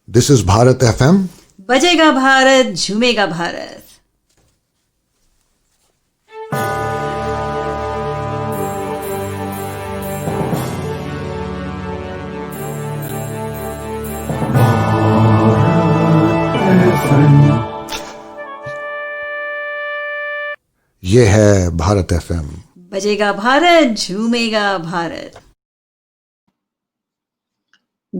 This is Bharat FM. बजेगा भारत झूमेगा भारत. ये है भारत FM. बजेगा Bharat झूमेगा Bharat.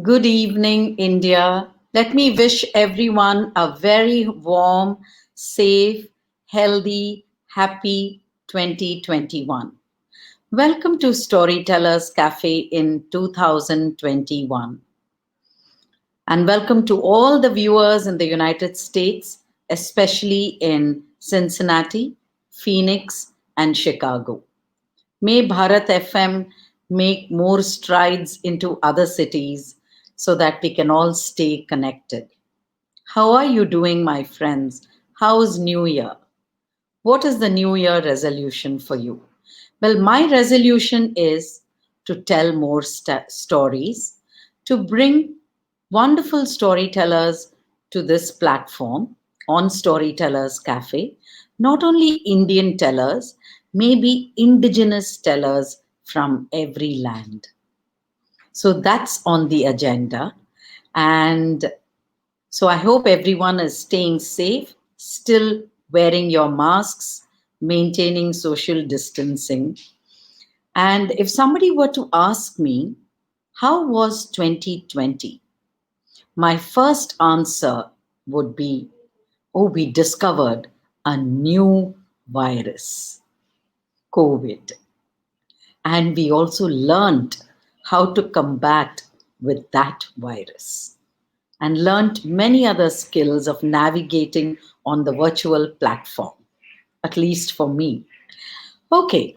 Good evening, India. Let me wish everyone a very warm, safe, healthy, happy 2021. Welcome to Storytellers Cafe in 2021. And welcome to all the viewers in the United States, especially in Cincinnati, Phoenix, and Chicago. May Bharat FM make more strides into other cities so that we can all stay connected. How are you doing, my friends? How's New Year? What is the New Year resolution for you? Well, my resolution is to tell more stories, to bring wonderful storytellers to this platform on Storytellers Cafe, not only Indian tellers, maybe indigenous tellers from every land. So that's on the agenda. And so I hope everyone is staying safe, still wearing your masks, maintaining social distancing. And if somebody were to ask me, how was 2020? My first answer would be, oh, we discovered a new virus, COVID. And we also learned how to combat with that virus and learned many other skills of navigating on the virtual platform, at least for me. Okay,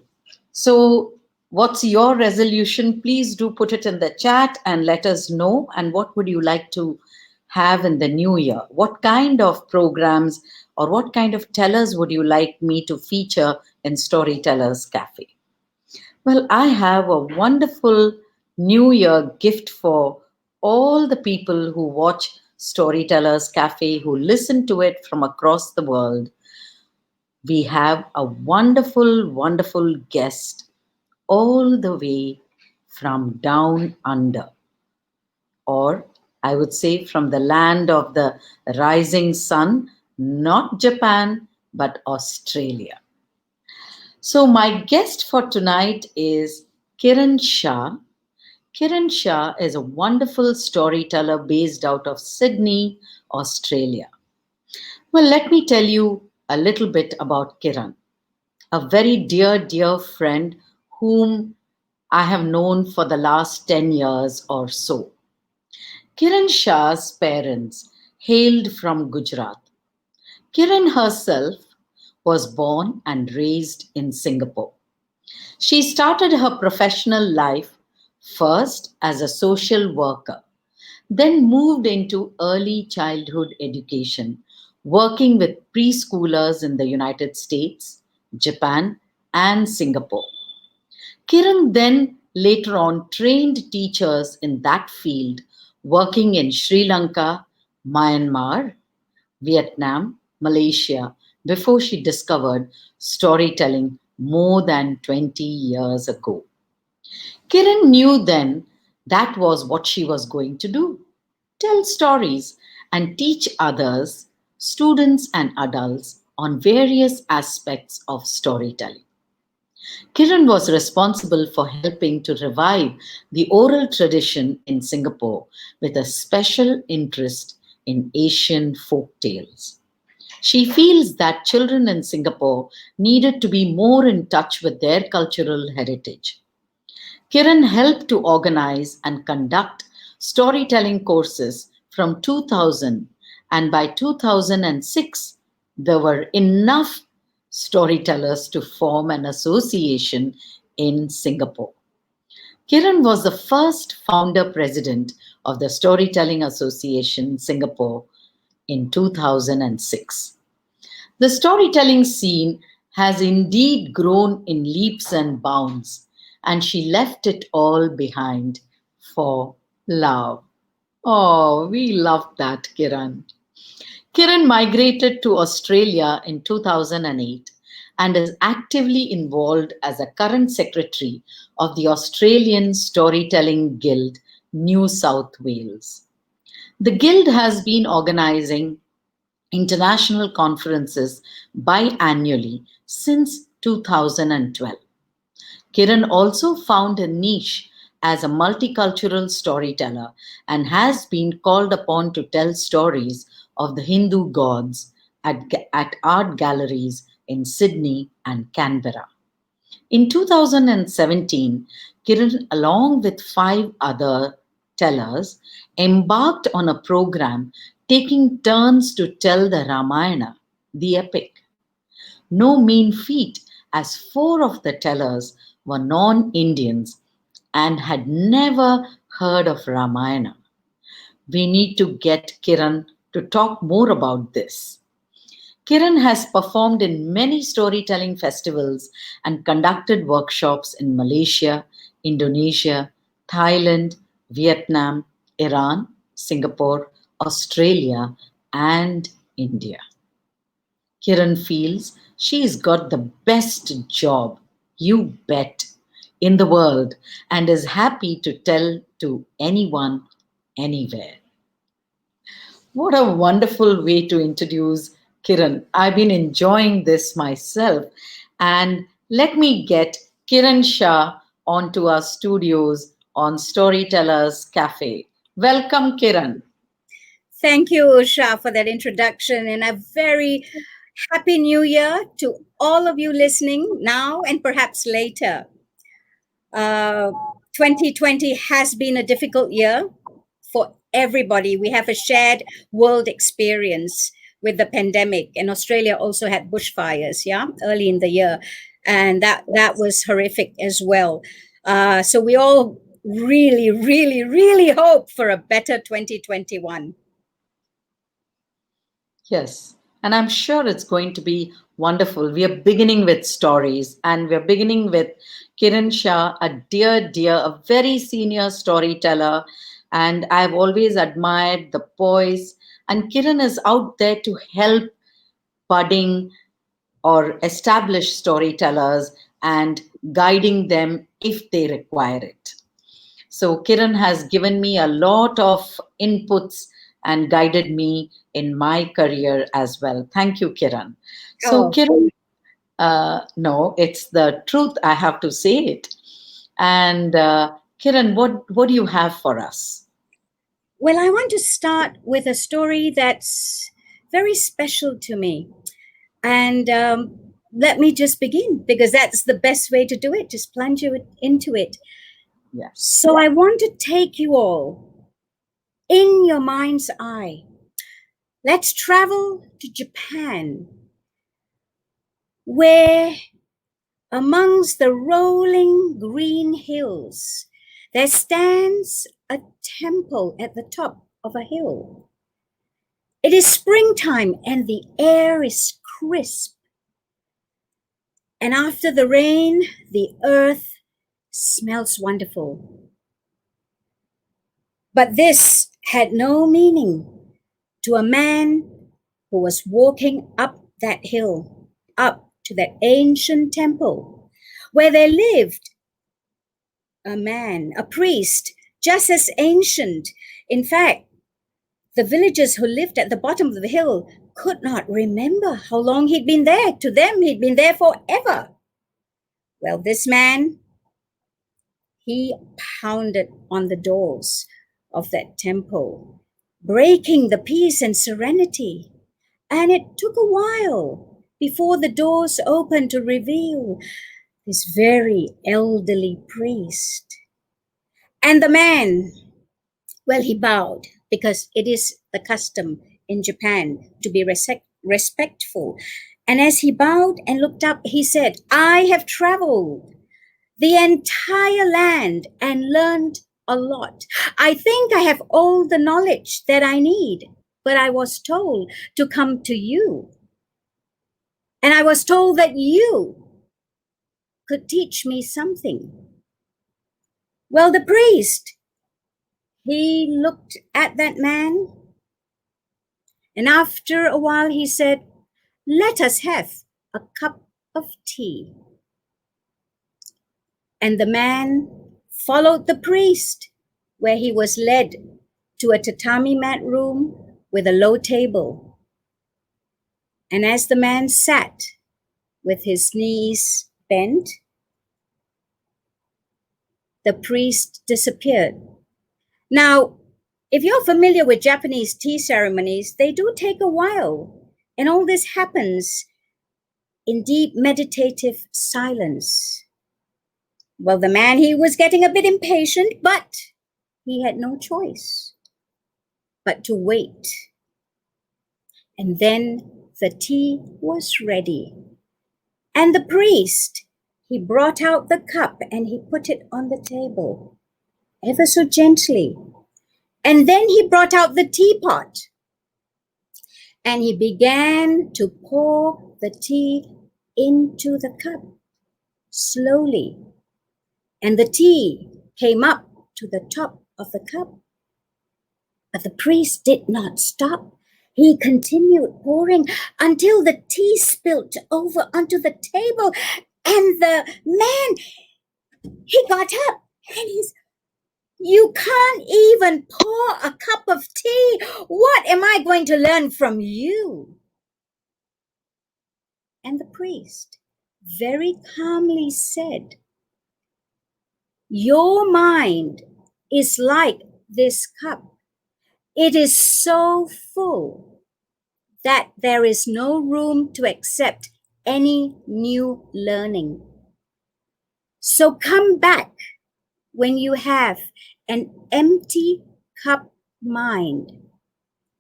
so what's your resolution? Please do put it in the chat and let us know. And what would you like to have in the new year? What kind of programs or what kind of tellers would you like me to feature in Storytellers Cafe? Well, I have a wonderful New Year gift for all the people who watch Storytellers Cafe, who listen to it from across the world. We have a wonderful, wonderful guest all the way from down under, or I would say from the land of the rising sun, not Japan, but Australia. So, my guest for tonight is Kiran Shah. Kiran Shah is a wonderful storyteller based out of Sydney, Australia. Well, let me tell you a little bit about Kiran, a very dear, dear friend whom I have known for the last 10 years or so. Kiran Shah's parents hailed from Gujarat. Kiran herself was born and raised in Singapore. She started her professional life first as a social worker, then moved into early childhood education, working with preschoolers in the United States, Japan, and Singapore. Kiran then later on trained teachers in that field, working in Sri Lanka, Myanmar, Vietnam, Malaysia, before she discovered storytelling more than 20 years ago. Kiran knew then that was what she was going to do: tell stories and teach others, students and adults, on various aspects of storytelling. Kiran was responsible for helping to revive the oral tradition in Singapore with a special interest in Asian folk tales. She feels that children in Singapore needed to be more in touch with their cultural heritage. Kiran helped to organize and conduct storytelling courses from 2000, and by 2006, there were enough storytellers to form an association in Singapore. Kiran was the first founder president of the Storytelling Association Singapore in 2006. The storytelling scene has indeed grown in leaps and bounds, and she left it all behind for love. Oh, we loved that, Kiran. Kiran migrated to Australia in 2008 and is actively involved as a current secretary of the Australian Storytelling Guild, New South Wales. The Guild has been organizing international conferences biannually since 2012. Kiran also found a niche as a multicultural storyteller and has been called upon to tell stories of the Hindu gods at art galleries in Sydney and Canberra. In 2017, Kiran, along with five other tellers, embarked on a program taking turns to tell the Ramayana, the epic. No mean feat, as four of the tellers were non Indians and had never heard of Ramayana. We need to get Kiran to talk more about this. Kiran has performed in many storytelling festivals and conducted workshops in Malaysia, Indonesia, Thailand, Vietnam, Iran, Singapore, Australia, and India. Kiran feels she's got the best job, you bet, in the world and is happy to tell to anyone, anywhere. What a wonderful way to introduce Kiran. I've been enjoying this myself. And let me get Kiran Shah onto our studios on Storytellers Cafe. Welcome, Kiran. Thank you, Usha, for that introduction, and a very happy new year to all of you listening now and perhaps later. Uh, 2020 has been a difficult year for everybody. We have a shared world experience with the pandemic, and Australia also had bushfires, yeah, early in the year, and that was horrific as well. So we all really, really, really hope for a better 2021. Yes, and I'm sure it's going to be wonderful. We are beginning with stories, and we're beginning with Kiran Shah, a dear, dear, a very senior storyteller. And I've always admired the poise. And Kiran is out there to help budding or established storytellers and guiding them if they require it. So Kiran has given me a lot of inputs and guided me in my career as well. Thank you, Kiran. So Oh, Kiran, no, it's the truth. I have to say it. And Kiran, what do you have for us? well, I want to start with a story that's very special to me. And let me just begin because that's the best way to do it. Just plunge you into it. Yes. So I want to take you all in your mind's eye. Let's travel to Japan, where amongst the rolling green hills, there stands a temple at the top of a hill. It is springtime and the air is crisp. And after the rain, the earth smells wonderful. But this had no meaning to a man who was walking up that hill, up to that ancient temple, where there lived a man, a priest, just as ancient. In fact, the villagers who lived at the bottom of the hill could not remember how long he'd been there. To them, he'd been there forever. Well, this man, he pounded on the doors of that temple, breaking the peace and serenity. And it took a while before the doors opened to reveal this very elderly priest. And the man, well, he bowed because it is the custom in Japan to be respectful. And as he bowed and looked up, he said, I have traveled the entire land and learned a lot. I think I have all the knowledge that I need, but I was told to come to you. And I was told that you could teach me something. Well, the priest, he looked at that man, and after a while he said, "Let us have a cup of tea." And the man followed the priest, where he was led to a tatami mat room with a low table. And as the man sat with his knees bent, the priest disappeared. Now, if you're familiar with Japanese tea ceremonies, they do take a while. And all this happens in deep meditative silence. Well, the man, he was getting a bit impatient, but he had no choice but to wait. And then the tea was ready. And the priest, he brought out the cup and he put it on the table, ever so gently. And then he brought out the teapot and he began to pour the tea into the cup slowly. And the tea came up to the top of the cup. But the priest did not stop. He continued pouring until the tea spilt over onto the table. And the man, he got up and he's, "You can't even pour a cup of tea. What am I going to learn from you?" And the priest very calmly said, "Your mind is like this cup. It is so full that there is no room to accept any new learning. So come back when you have an empty cup mind,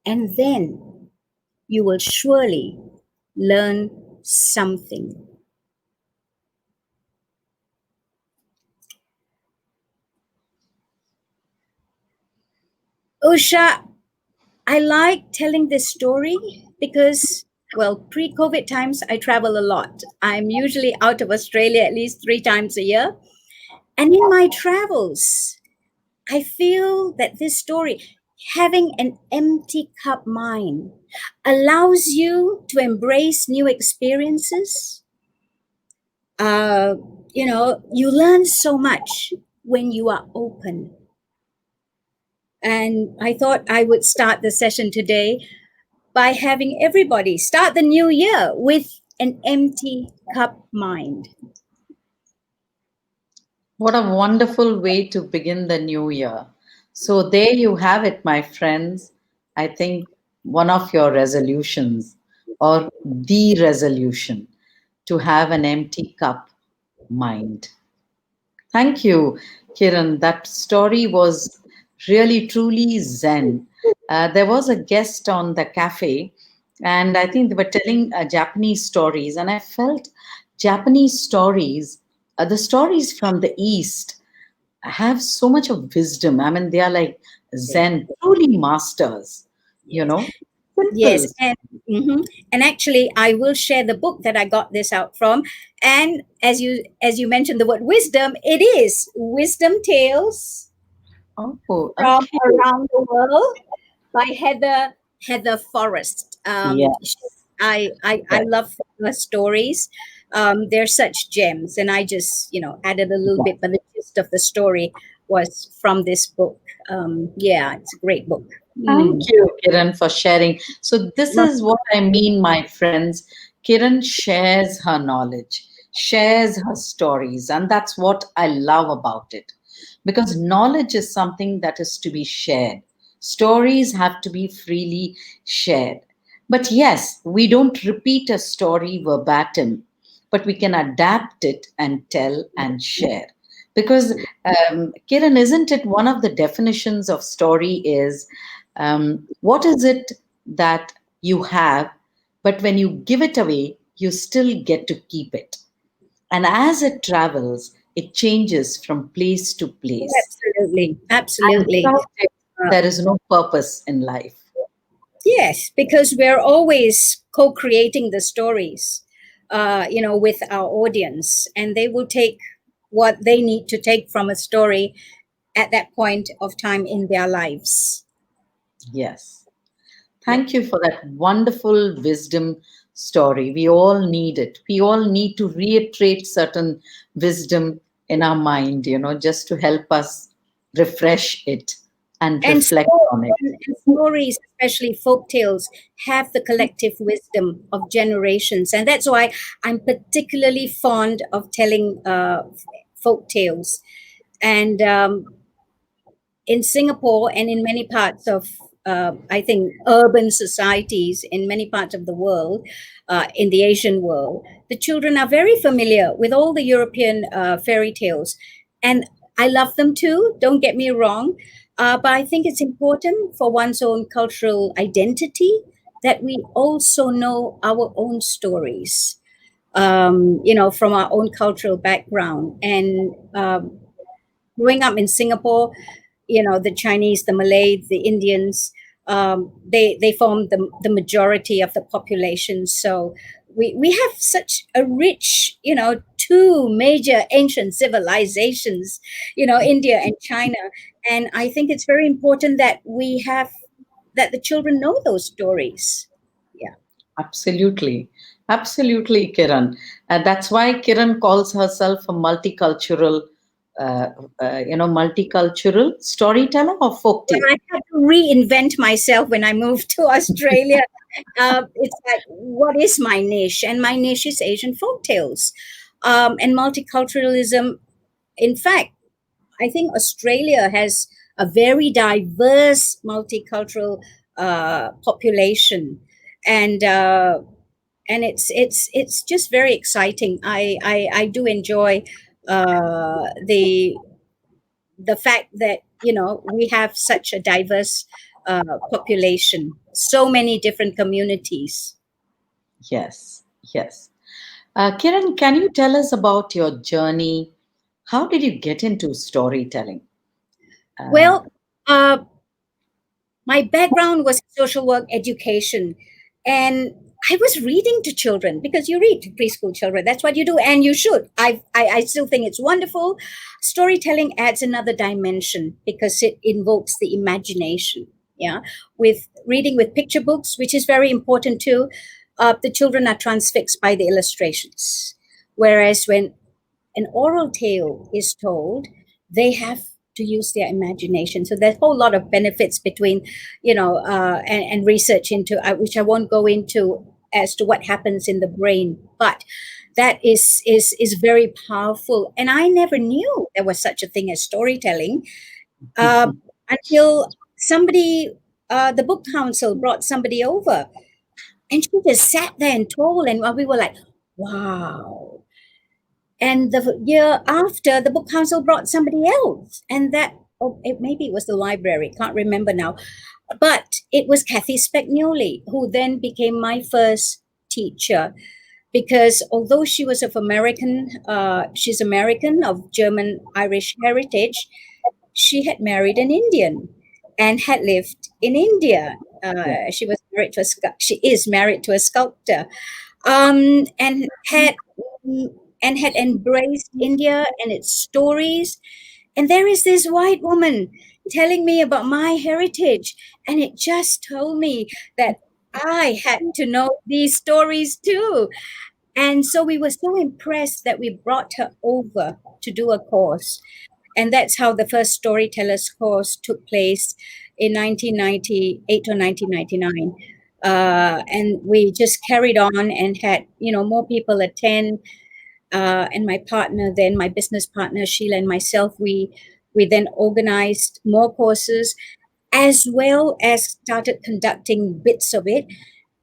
and then you will surely learn something." Usha, I like telling this story because, well, pre-COVID times, I travel a lot. I'm usually out of Australia at least 3 times a year. And in my travels, I feel that this story, having an empty cup mind, allows you to embrace new experiences. You learn so much when you are open. And I thought I would start the session today by having everybody start the new year with an empty cup mind. What a wonderful way to begin the new year. So, there you have it, my friends. I think one of your resolutions, or the resolution, to have an empty cup mind. Thank you, Kiran. That story was really truly zen. There was a guest on the cafe, and I think they were telling Japanese stories, and I felt Japanese stories, the stories from the East, have so much of wisdom. I mean, they are like zen, truly masters, you know. Yes, Simple. and actually, I will share the book that I got this out from. And as you mentioned the word wisdom, it is Wisdom Tales Oh, from okay. Around the World by Heather Forrest. Yes. I love her stories. They're such gems, and I just added a little bit, but the gist of the story was from this book. Yeah, it's a great book. Thank you, Kiran, for sharing. So, this Love- is what I mean, my friends. Kiran shares her knowledge, shares her stories, and that's what I love about it. Because knowledge is something that is to be shared, stories have to be freely shared. But yes, we don't repeat a story verbatim, but we can adapt it and tell and share. Because, Kiran, isn't it one of the definitions of story is what is it that you have, but when you give it away, you still get to keep it. And as it travels, it changes from place to place. Absolutely, And absolutely. without it, Uh, there is no purpose in life. yes, because we're always co-creating the stories, with our audience, and they will take what they need to take from a story at that point of time in their lives. Yes. Thank you for that wonderful wisdom story. We all need it. We all need to reiterate certain wisdom in our mind, just to help us refresh it and And, reflect on it. and stories, especially folk tales, have the collective wisdom of generations. And that's why I'm particularly fond of telling folk tales. And in Singapore and in many parts of, I think, urban societies in many parts of the world, in the Asian world, the children are very familiar with all the European fairy tales. And I love them too, don't get me wrong. But I think it's important for one's own cultural identity that we also know our own stories, from our own cultural background. And growing up in Singapore, the Chinese, the Malays, the Indians, they form the majority of the population. So we have such a rich, two major ancient civilizations, India and China. And I think it's very important that that the children know those stories. Yeah. Absolutely. Absolutely, Kiran. That's why Kiran calls herself a uh, multicultural storyteller or folktale. When I had to reinvent myself when I moved to Australia, it's like, what is my niche? And my niche is Asian folktales and multiculturalism. In fact, I think Australia has a very diverse multicultural population, and it's just very exciting. I do enjoy the fact that we have such a diverse population, so many different communities. Yes, yes. Kiran, can you tell us about your journey? How did you get into storytelling? Uh, Well, my background was social work education, and I was reading to children because you read to preschool children. That's what you do, and you should. I still think it's wonderful. Storytelling adds another dimension because it invokes the imagination. Yeah, with reading with picture books, which is very important too. The children are transfixed by the illustrations, whereas when an oral tale is told, they have to use their imagination. So there's a whole lot of benefits between, and research into which I won't go into as to what happens in the brain, but that is very powerful. And I never knew there was such a thing as storytelling uh, until somebody, the book council, brought somebody over, and she just sat there and told, and we were like, wow. And the year after, the book council brought somebody else, and maybe it was the library, can't remember now, but it was Kathy Spagnoli, who then became my first teacher, because although she was she's American of German Irish heritage, she had married an Indian and had lived in India. She was married to she is married to a sculptor, and had embraced India and its stories. And there is this white woman telling me about my heritage, and it just told me that I had to know these stories too. And so we were so impressed that we brought her over to do a course. And that's how the first Storytellers course took place in 1998 or 1999. And we just carried on and had, more people attend. And my partner, then my business partner, Sheila, and myself, we then organized more courses, as well as started conducting bits of it.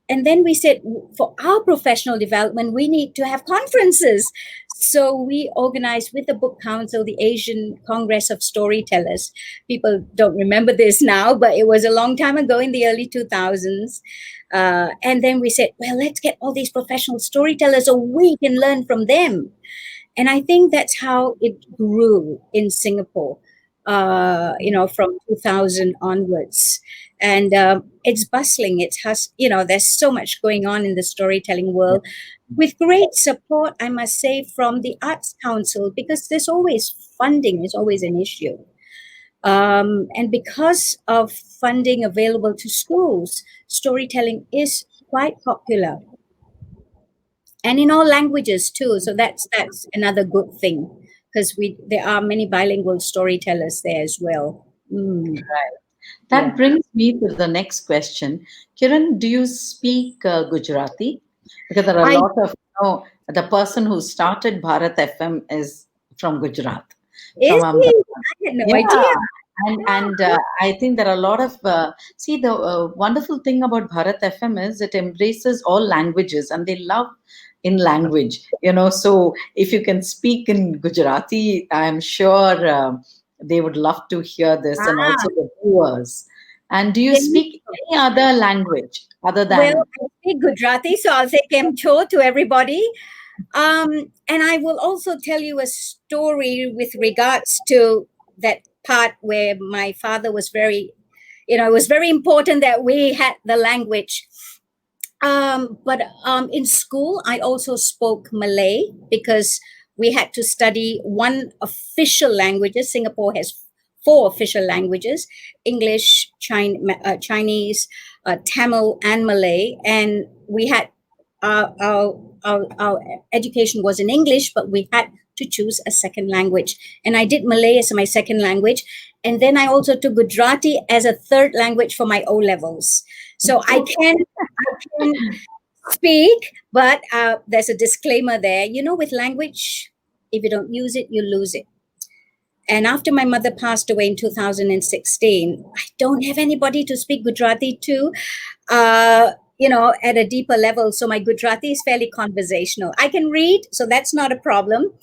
And then we said, for our professional development, we need to have conferences. So we organized with the Book Council the Asian Congress of Storytellers. People don't remember this now, but it was a long time ago in the early 2000s. And then we said, well, let's get all these professional storytellers so we can learn from them. And I think that's how it grew in Singapore, from 2000 onwards. And it's bustling. There's so much going on in the storytelling world, with great support, I must say, from the Arts Council, because there's always funding is always an issue. And because of funding available to schools, storytelling is quite popular, and in all languages too. So that's another good thing, because we there are many bilingual storytellers there as well. Mm, That yeah. brings me to the next question. Kiran, do you speak Gujarati? Because there are a I lot of, the person who started Bharat FM is from Gujarat, from is he? Ahmedabad. I had no Yeah, idea. and I think there are a lot of see the wonderful thing about Bharat FM is it embraces all languages and they love in language. So if you can speak in Gujarati, I'm sure they would love to hear this, and Ah, also the viewers. And do you can you, speak any other language other well, than? I speak Gujarati, so I'll say Kemcho to everybody. And I will also tell you a story with regards to that part where my father was very, it was very important that we had the language. But in school, I also spoke Malay because we had to study one official language. Singapore has four official languages: English, Chinese, Tamil, and Malay. And we had our education was in English, but we had to choose a second language. And I did Malay as my second language. And then I also took Gujarati as a third language for my O levels. So I can speak, but there's a disclaimer there. With language, if you don't use it, you lose it. And after my mother passed away in 2016, I don't have anybody to speak Gujarati to, at a deeper level. So my Gujarati is fairly conversational. I can read, so that's not a problem.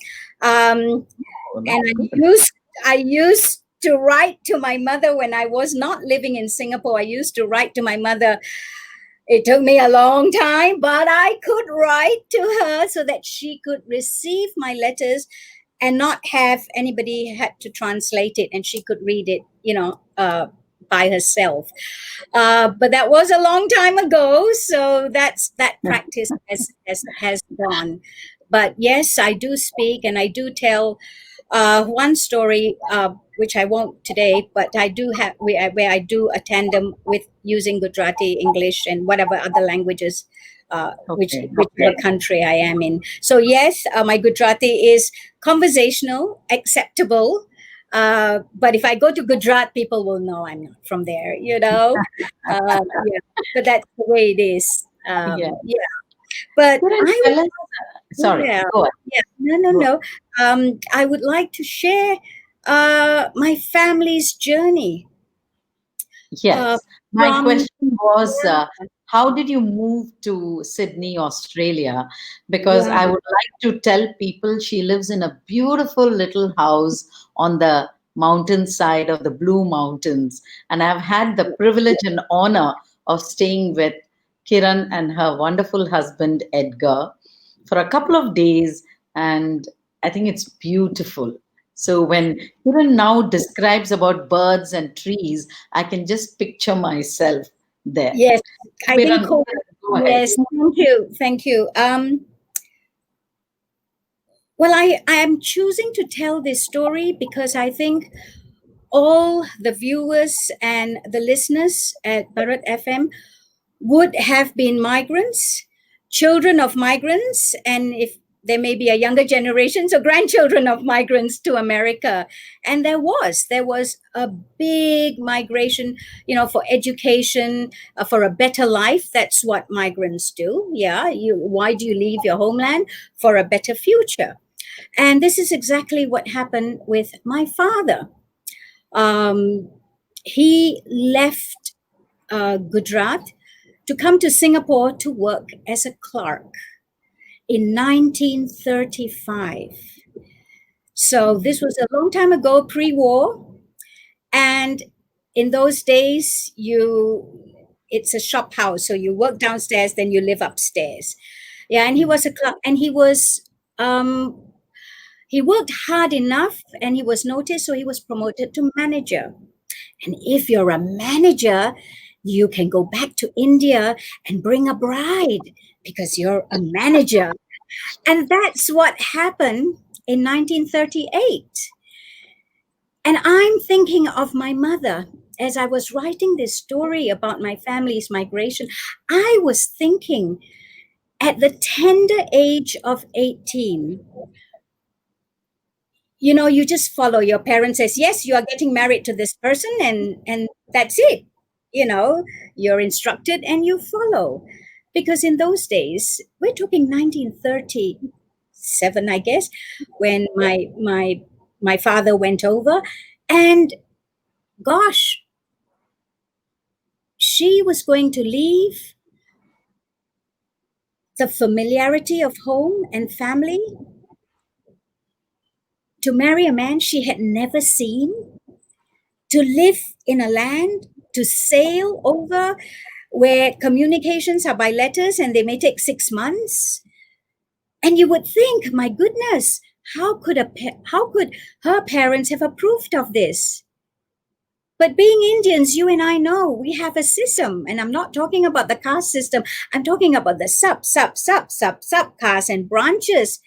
Um, Oh, and that's good. I used to write to my mother when I was not living in Singapore. I used to write to my mother. It took me a long time, but I could write to her so that she could receive my letters and not have anybody had to translate it, and she could read it, by herself. But that was a long time ago, so that practice has gone. But yes, I do speak, and I do tell one story, which I won't today, but I do have where I do a tandem with using Gujarati, English, and whatever other languages, Okay. whichever country I am in. So yes, my Gujarati is conversational, acceptable. But if I go to Gujarat, people will know I'm not from there. Yeah. But that's the way it is. Yeah. Yeah. But Kiran, I tell us. Sorry, yeah, go on. yeah. No, no, Go. no. I would like to share my family's journey uh, Yes. My from question was, yeah, how did you move to Sydney, Australia? Because yeah, I would like to tell people she lives in a beautiful little house on the mountainside of the Blue Mountains. And I've had the privilege and honor of staying with Kiran and her wonderful husband, Edgar, for a couple of days. And I think it's beautiful. So when Kiran now describes about birds and trees, I can just picture myself there. yes. I think Kiran, go ahead. yes. Thank you. Well, I am choosing to tell this story because I think all the viewers and the listeners at Bharat FM would have been migrants, children of migrants, and if there may be a younger generation, so grandchildren of migrants to America. And there was a big migration, for education, for a better life. That's what migrants do. Yeah. Why do you leave your homeland? For a better future. And this is exactly what happened with my father. Um, he left Gujarat to come to Singapore to work as a clerk in 1935. So this was a long time ago, pre-war, and in those days, it's a shop house, so you work downstairs, then you live upstairs. Yeah, and he was a clerk, and he worked hard enough, and he was noticed, so he was promoted to manager. And if you're a manager, you can go back to India and bring a bride because you're a manager. And that's what happened in 1938. And I'm thinking of my mother as I was writing this story about my family's migration. I was thinking at the tender age of 18, you know, you just follow your parents says, yes, you are getting married to this person, and that's it. You know, you're instructed and you follow. Because in those days, we're talking 1937, I guess, when my father went over. And gosh, she was going to leave the familiarity of home and family to marry a man she had never seen, to live in a land, to sail over where communications are by letters and they may take 6 months. And you would think, my goodness, how could her parents have approved of this? But being Indians, you and I know we have a system, and I'm not talking about the caste system. I'm talking about the sub caste and branches.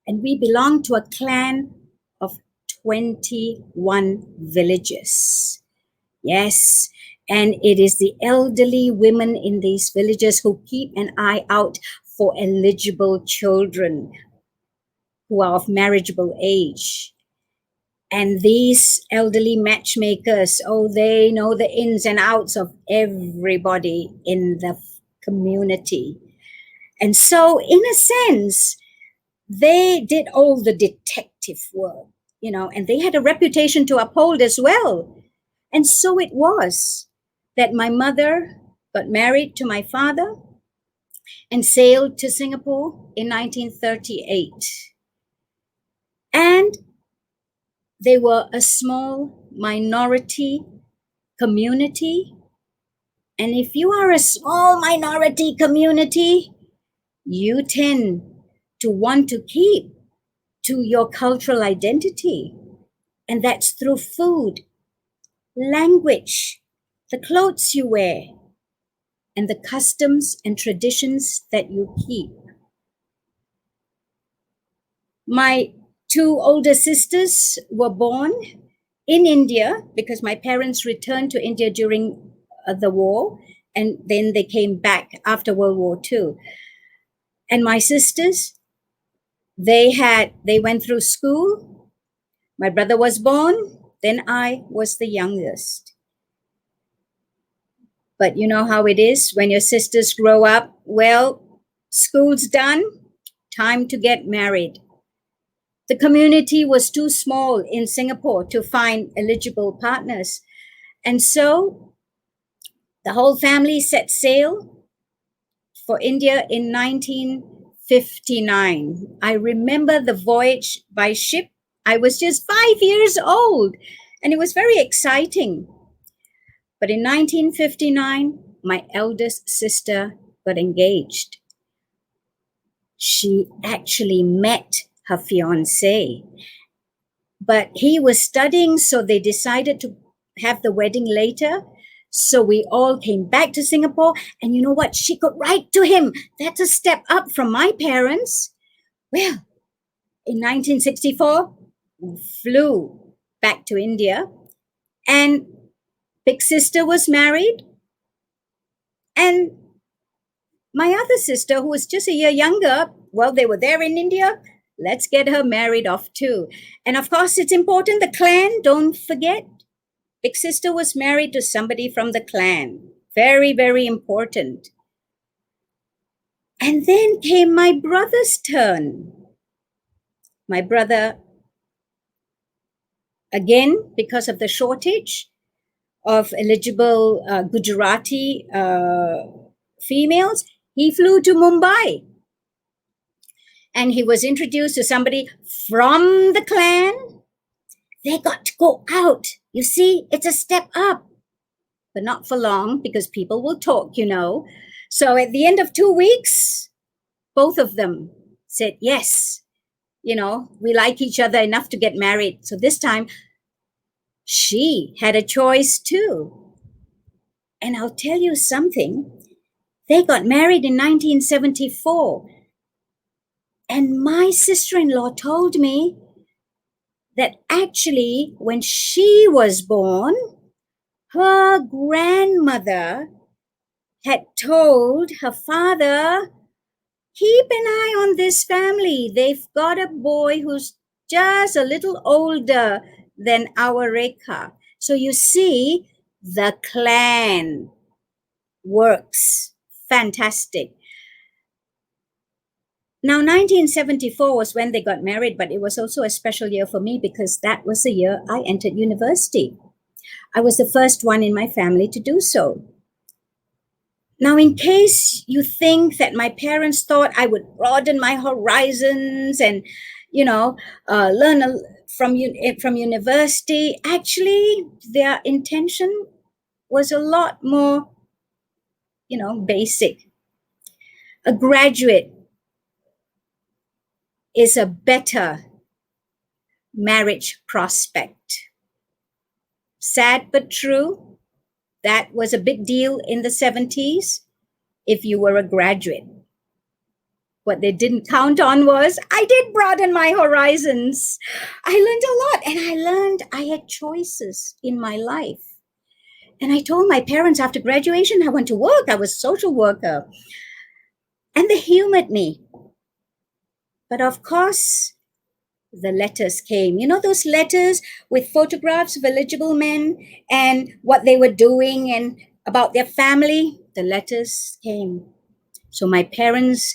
And we belong to a clan of 21 villages. Yes. And it is the elderly women in these villages who keep an eye out for eligible children who are of marriageable age. And these elderly matchmakers, oh, they know the ins and outs of everybody in the community. And so, in a sense, they did all the detective work, you know, and they had a reputation to uphold as well. And so it was that my mother got married to my father and sailed to Singapore in 1938. And they were a small minority community. And if you are a small minority community, you tend to want to keep to your cultural identity. And that's through food, language, the clothes you wear, and the customs and traditions that you keep. My two older sisters were born in India because my parents returned to India during the war, and then they came back after World War II. And my sisters, they went through school. My brother was born, then I was the youngest. But you know how it is when your sisters grow up. Well, school's done, time to get married. The community was too small in Singapore to find eligible partners. And so the whole family set sail for India in 1959. I remember the voyage by ship. I was just 5 years old, and it was very exciting. But in 1959, my eldest sister got engaged. She actually met her fiancé, but he was studying, so they decided to have the wedding later. So we all came back to Singapore, and you know what? She could write to him. That's a step up from my parents. Well, in 1964, we flew back to India, and big sister was married, and my other sister, who was just a year younger, well, they were there in India. Let's get her married off too. And of course, it's important, the clan, don't forget. Big sister was married to somebody from the clan. Very, very important. And then came my brother's turn. My brother, again, because of the shortage of eligible Gujarati females, he flew to Mumbai. And he was introduced to somebody from the clan. They got to go out. You see, it's a step up, but not for long because people will talk, you know. So at the end of 2 weeks, both of them said, yes, you know, we like each other enough to get married. So this time, she had a choice too. And I'll tell you something. They got married in 1974. And my sister-in-law told me that actually, when she was born, her grandmother had told her father, keep an eye on this family. They've got a boy who's just a little older than our Rekha. So you see, the clan works. Fantastic. Now, 1974 was when they got married, but it was also a special year for me because that was the year I entered university. I was the first one in my family to do so. Now, in case you think that my parents thought I would broaden my horizons and, learn from university, actually, their intention was a lot more, basic. A graduate is a better marriage prospect. Sad but true, that was a big deal in the 70s if you were a graduate. What they didn't count on was I did broaden my horizons. I learned a lot, and I learned I had choices in my life. And I told my parents after graduation, I went to work. I was a social worker. And they humored me. But of course, the letters came. You know those letters with photographs of eligible men and what they were doing and about their family? The letters came. So my parents,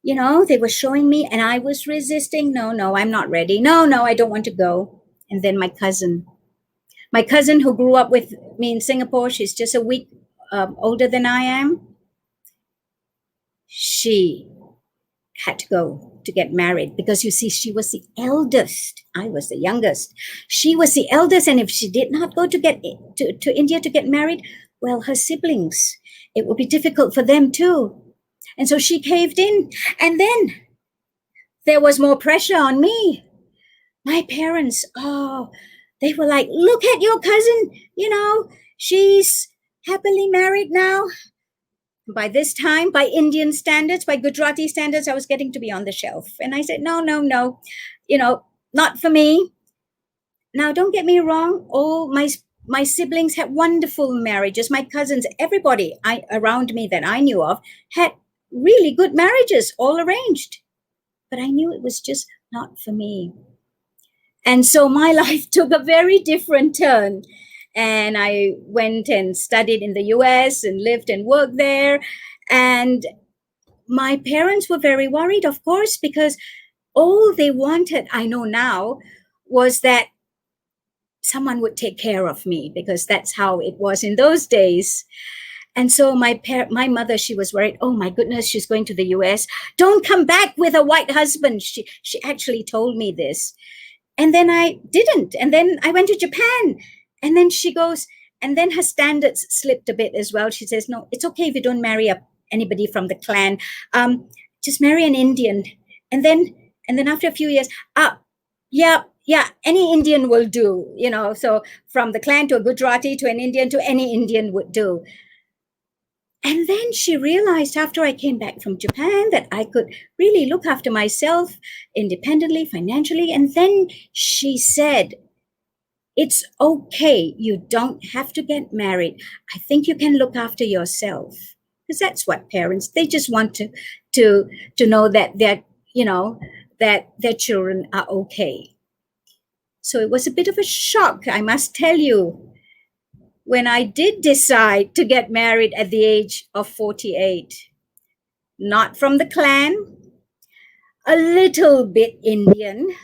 they were showing me and I was resisting. No, I'm not ready. No, I don't want to go. And then my cousin who grew up with me in Singapore, she's just a week older than I am. She had to go to get married because you see, she was the eldest. I was the youngest. She was the eldest, and if she did not go to India to get married, well, her siblings, it would be difficult for them too. And so she caved in, and then there was more pressure on me. My parents, they were like, look at your cousin, she's happily married now. By this time, by Indian standards, by Gujarati standards, I was getting to be on the shelf. And I said, no, not for me. Now, don't get me wrong. All my siblings had wonderful marriages. My cousins, everybody around me that I knew of had really good marriages, all arranged. But I knew it was just not for me. And so my life took a very different turn. And I went and studied in the US and lived and worked there. And my parents were very worried, of course, because all they wanted, I know now, was that someone would take care of me, because that's how it was in those days. And so my mother, she was worried, oh my goodness, she's going to the US. Don't come back with a white husband. She actually told me this. And then I didn't. And then I went to Japan. And then she goes, and then her standards slipped a bit as well. She says, no, it's okay if you don't marry anybody from the clan. Just marry an Indian. And then after a few years, yeah, any Indian will do, so from the clan to a Gujarati to an Indian to any Indian would do. And then she realized after I came back from Japan that I could really look after myself independently, financially. And then she said, it's okay. You don't have to get married. I think you can look after yourself, because that's what parents, they just want to know that that their children are okay. So it was a bit of a shock, I must tell you, when I did decide to get married at the age of 48. Not from the clan, a little bit Indian,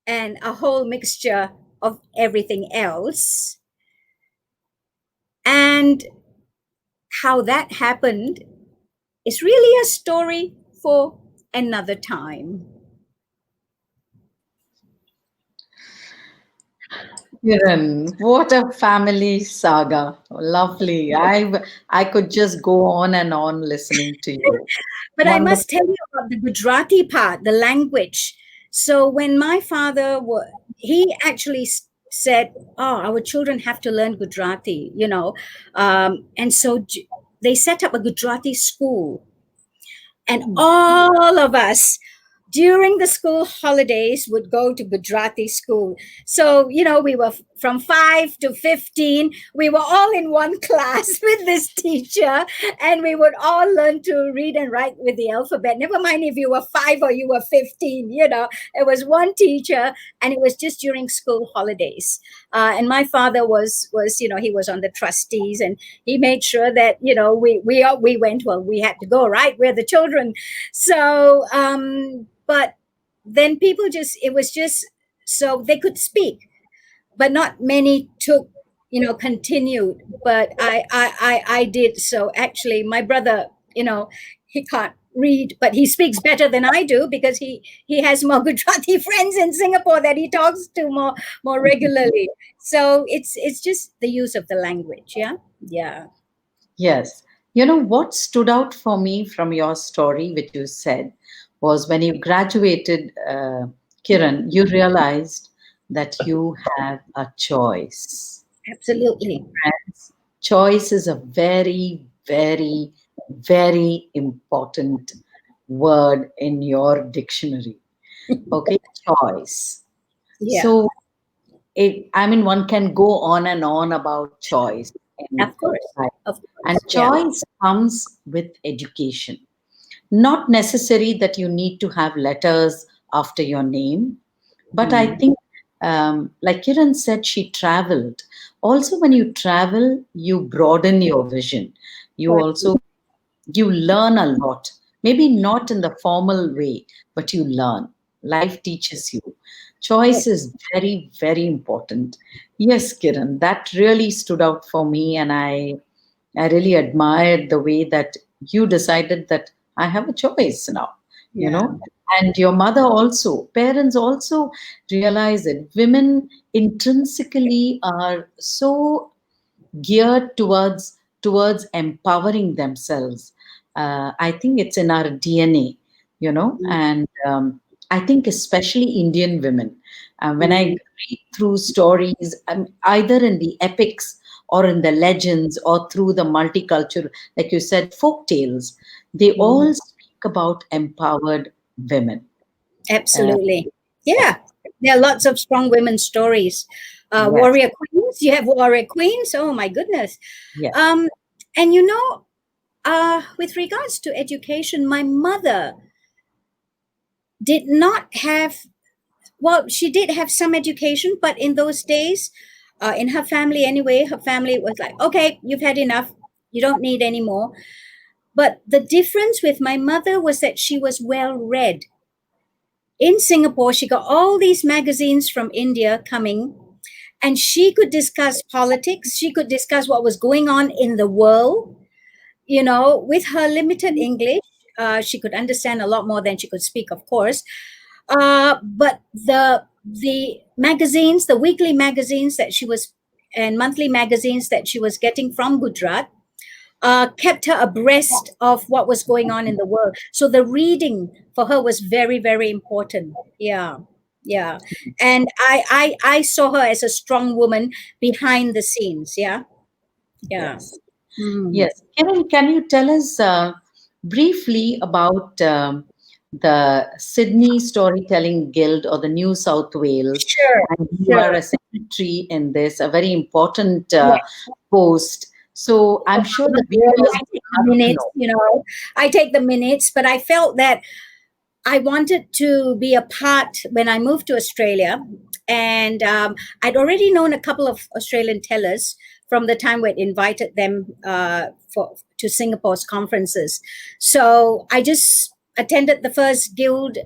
and a whole mixture of everything else. And how that happened is really a story for another time. Kiran, what a family saga. Lovely. I could just go on and on listening to you. But I Wonderful. must tell you about the Gujarati part, the language. So when my father, he actually said, our children have to learn Gujarati, and so they set up a Gujarati school. And all of us during the school holidays would go to Gujarati school. So, we were from 5 to 15. We were all in one class with this teacher, and we would all learn to read and write with the alphabet. Never mind if you were 5 or you were 15, it was one teacher, and it was just during school holidays. And my father was, he was on the trustees, and he made sure that, we went, well, we had to go, right? We're the children. So, but then it was just so they could speak, but not many took, continued. But I did. So actually, my brother, he can't read, but he speaks better than I do because he has more Gujarati friends in Singapore that he talks to more regularly. So it's just the use of the language. Yeah. Yes. You know, what stood out for me from your story, which you said, was when you graduated, Kiran, you realized that you have a choice. Absolutely. Friends, choice is a very, very, very important word in your dictionary. Okay, choice. Yeah. So, one can go on and on about choice in Of course. life. Of And course. Yeah. choice comes with education. Not necessary that you need to have letters after your name, but I Mm. think, like Kiran said, she traveled. Also, when you travel, you broaden your vision. You Correct. also you learn a lot. Maybe not in the formal way, but you learn. Life teaches you. Choice is very, very important. Yes, Kiran, that really stood out for me, and I really admired the way that you decided that I have a choice now, you Yeah. know. And your mother also, parents also realize it. Women intrinsically are so geared towards empowering themselves. I think it's in our DNA, Mm. and I think especially Indian women. When I Mm. read through stories, either in the epics or in the legends or through the multicultural, like you said, folk tales, they Mm. all speak about empowered women. Uh, Absolutely. Yeah. There are lots of strong women stories. yes, Warrior queens. You have warrior queens. Oh my goodness. yes, Um, and with regards to education, my mother did not have. Well, she did have some education, but in those days, in her family anyway, her family was like, "Okay, you've had enough. You don't need any more." But the difference with my mother was that she was well read. In Singapore, she got all these magazines from India coming, and she could discuss politics. She could discuss what was going on in the world. With her limited English, she could understand a lot more than she could speak, of course. But the magazines, the weekly magazines that she was, and monthly magazines that she was getting from Gujarat, kept her abreast of what was going on in the world. So the reading for her was very, very important. Yeah, yeah. And I saw her as a strong woman behind the scenes. Yeah, yeah. yes. Mm. Yes. Can you tell us briefly about the Sydney Storytelling Guild or the New South Wales? Sure, And you are sure. a secretary in this, a very important Yeah. post. So I'm sure the Really, viewers I would take the love to minutes, know. I take the minutes, but I felt that I wanted to be a part when I moved to Australia. And I'd already known a couple of Australian tellers from the time we'd invited them to Singapore's conferences. So I just attended the first guild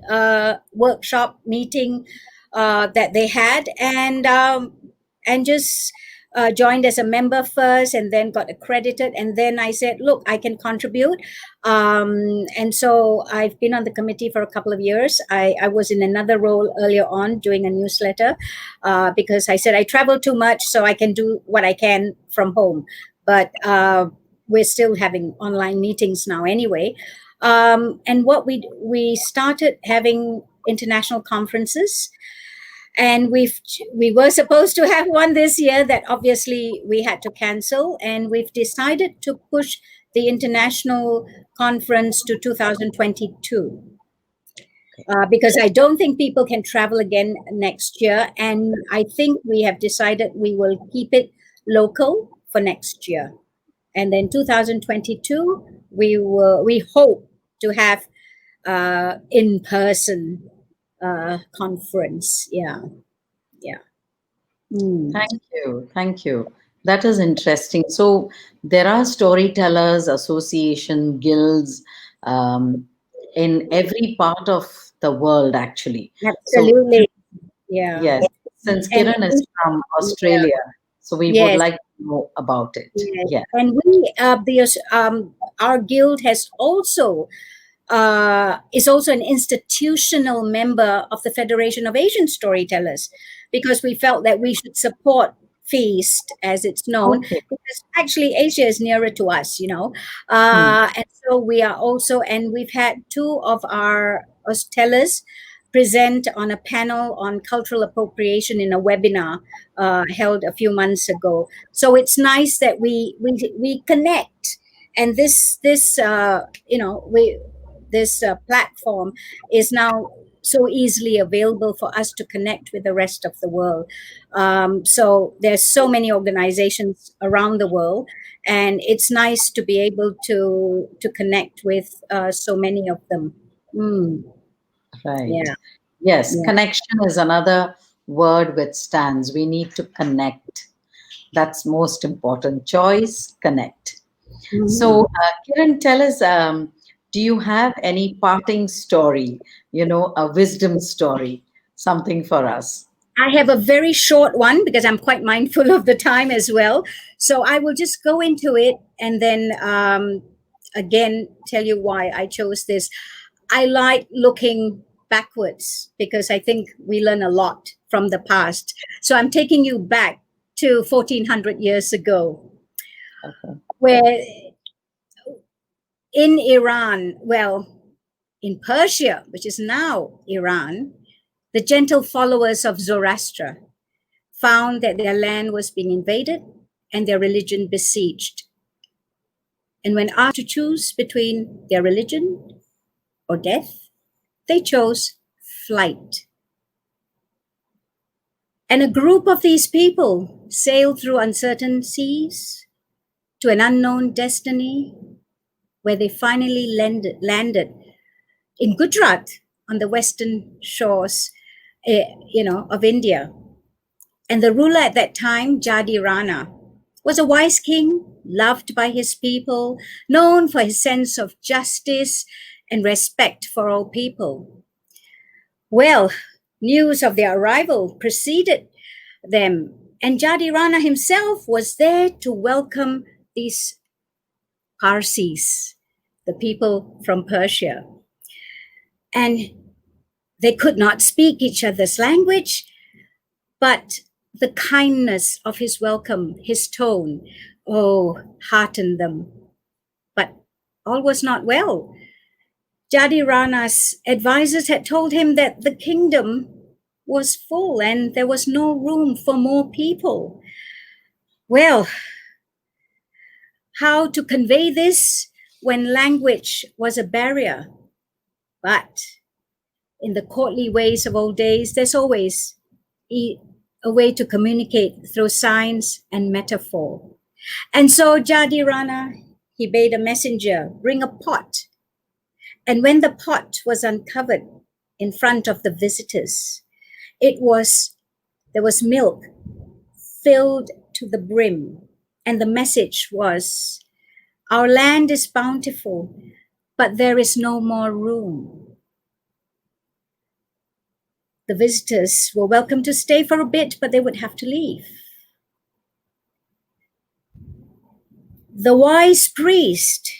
workshop meeting that they had, and just joined as a member first, and then got accredited. And then I said, "Look, I can contribute." And so I've been on the committee for a couple of years. I was in another role earlier on doing a newsletter because I said I travel too much, so I can do what I can from home. But we're still having online meetings now anyway. And what we started having international conferences, and we were supposed to have one this year that obviously we had to cancel, and we've decided to push the international conference to 2022. because I don't think people can travel again next year. And I think we have decided we will keep it local for next year. And then 2022, we hope to have in-person conference. Yeah, yeah. Mm. Thank you. Thank you. That is interesting. So there are storytellers, association, guilds um, in every part of the world, actually. So, Absolutely. Yeah. yes, since And Kiran is from yeah, Australia, so we would yes. like to know about it. Yes, Yeah. and our guild has also is also an institutional member of the Federation of Asian Storytellers, because we felt that we should support Feast as it's known, Okay. because actually Asia is nearer to us, Hmm. and so we are also, and we've had two of our tellers present on a panel on cultural appropriation in a webinar held a few months ago. So it's nice that we connect, and this platform is now so easily available for us to connect with the rest of the world. So there's so many organizations around the world, and it's nice to be able to connect with so many of them. Mm, Right. yeah, Yes, yeah. connection is another word which stands. We need to connect. That's most important. Choice, connect. So, Mhm. Kiran, tell us, do you have any parting story, a wisdom story, something for us? I have a very short one because I'm quite mindful of the time as well. So I will just go into it and then again tell you why I chose this. I like looking backwards because I think we learn a lot from the past. So I'm taking you back to 1400 years ago, Okay. where in Iran, well, in Persia, which is now Iran, the gentle followers of Zoroaster found that their land was being invaded and their religion besieged. And when asked to choose between their religion or death, they chose flight. And a group of these people sailed through uncertain seas to an unknown destiny, where they finally landed in Gujarat on the western shores, of India. And the ruler at that time, Jadi Rana, was a wise king, loved by his people, known for his sense of justice and respect for all people. Well, news of their arrival preceded them, and Jadi Rana himself was there to welcome these Parsis, the people from Persia. And they could not speak each other's language, but the kindness of his welcome, his tone, heartened them. But all was not well. Jadi Rana's advisors had told him that the kingdom was full and there was no room for more people. Well, how to convey this when language was a barrier? But in the courtly ways of old days, there's always a way to communicate through signs and metaphor. And so Jadi Rana, he bade a messenger bring a pot. And when the pot was uncovered in front of the visitors, there was milk filled to the brim. And the message was, our land is bountiful, but there is no more room. The visitors were welcome to stay for a bit, but they would have to leave. The wise priest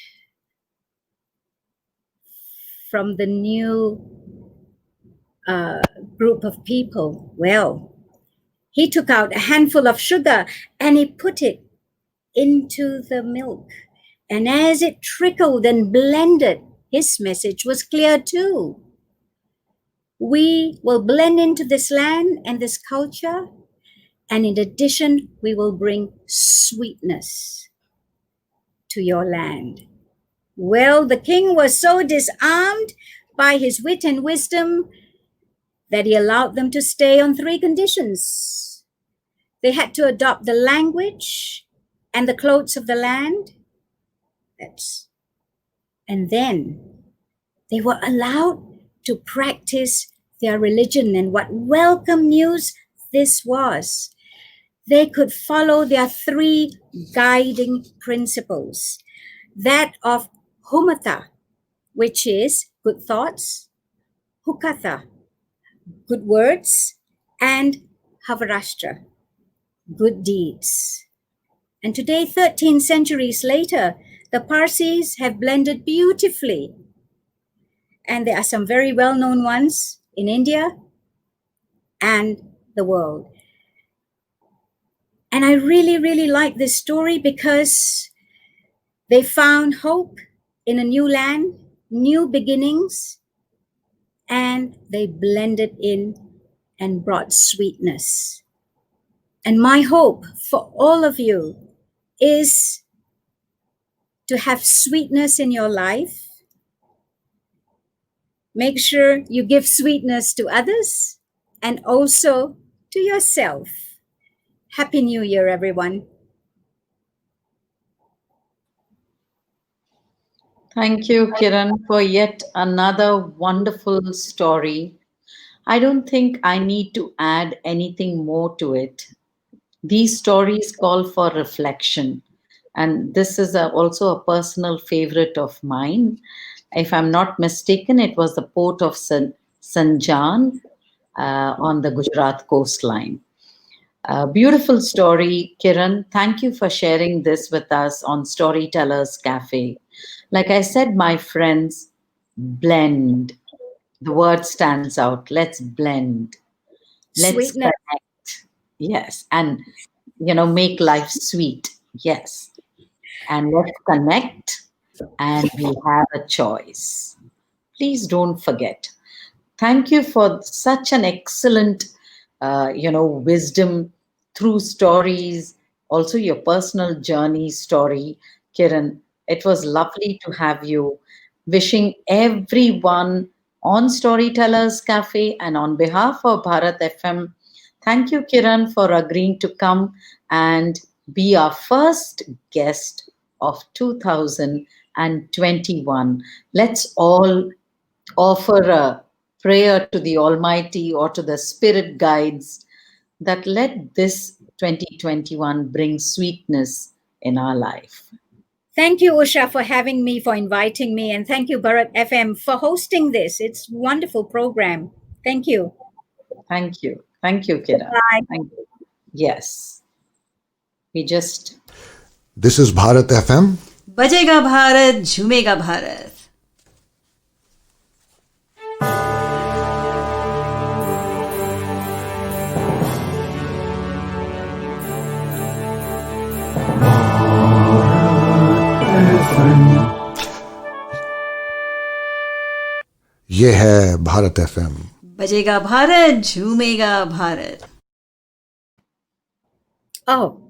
from the new group of people, well, he took out a handful of sugar and he put it into the milk. And as it trickled and blended, his message was clear too. We will blend into this land and this culture, and in addition, we will bring sweetness to your land. Well, the king was so disarmed by his wit and wisdom that he allowed them to stay on three conditions. They had to adopt the language and the clothes of the land. And then they were allowed to practice their religion. And what welcome news this was. They could follow their three guiding principles. That of humata, which is good thoughts, hukatha, good words, and havarashtra, good deeds. And today, 13 centuries later, the Parsis have blended beautifully. And there are some very well-known ones in India and the world. And I really, really like this story because they found hope in a new land, new beginnings, and they blended in and brought sweetness. And my hope for all of you is to have sweetness in your life. Make sure you give sweetness to others and also to yourself. Happy New Year, everyone. Thank you, Kiran, for yet another wonderful story. I don't think I need to add anything more to it. These stories call for reflection, and this is also a personal favorite of mine. If I'm not mistaken, it was the port of Sanjan on the Gujarat coastline. Beautiful story, Kiran. Thank you for sharing this with us on Storytellers Cafe. Like I said, my friends, blend. The word stands out. Let's blend. Let's Sweetness. connect. Yes. And, make life sweet. Yes. And let's connect and we have a choice. Please don't forget. Thank you for such an excellent, wisdom through stories, also your personal journey story, Kiran. It was lovely to have you. Wishing everyone on Storytellers Cafe and on behalf of Bharat FM, thank you, Kiran, for agreeing to come and be our first guest of 2021. Let's all offer a prayer to the Almighty or to the Spirit guides that let this 2021 bring sweetness in our life. Thank you, Usha, for having me, for inviting me. And thank you, Bharat FM, for hosting this. It's a wonderful program. Thank you. Thank you. Thank you, Kiran. Bye. Thank you. Yes. We just. This is Bharat FM. बजेगा भारत झूमेगा भारत. ये है Bharat FM. बजेगा Bharat झूमेगा Bharat. Oh,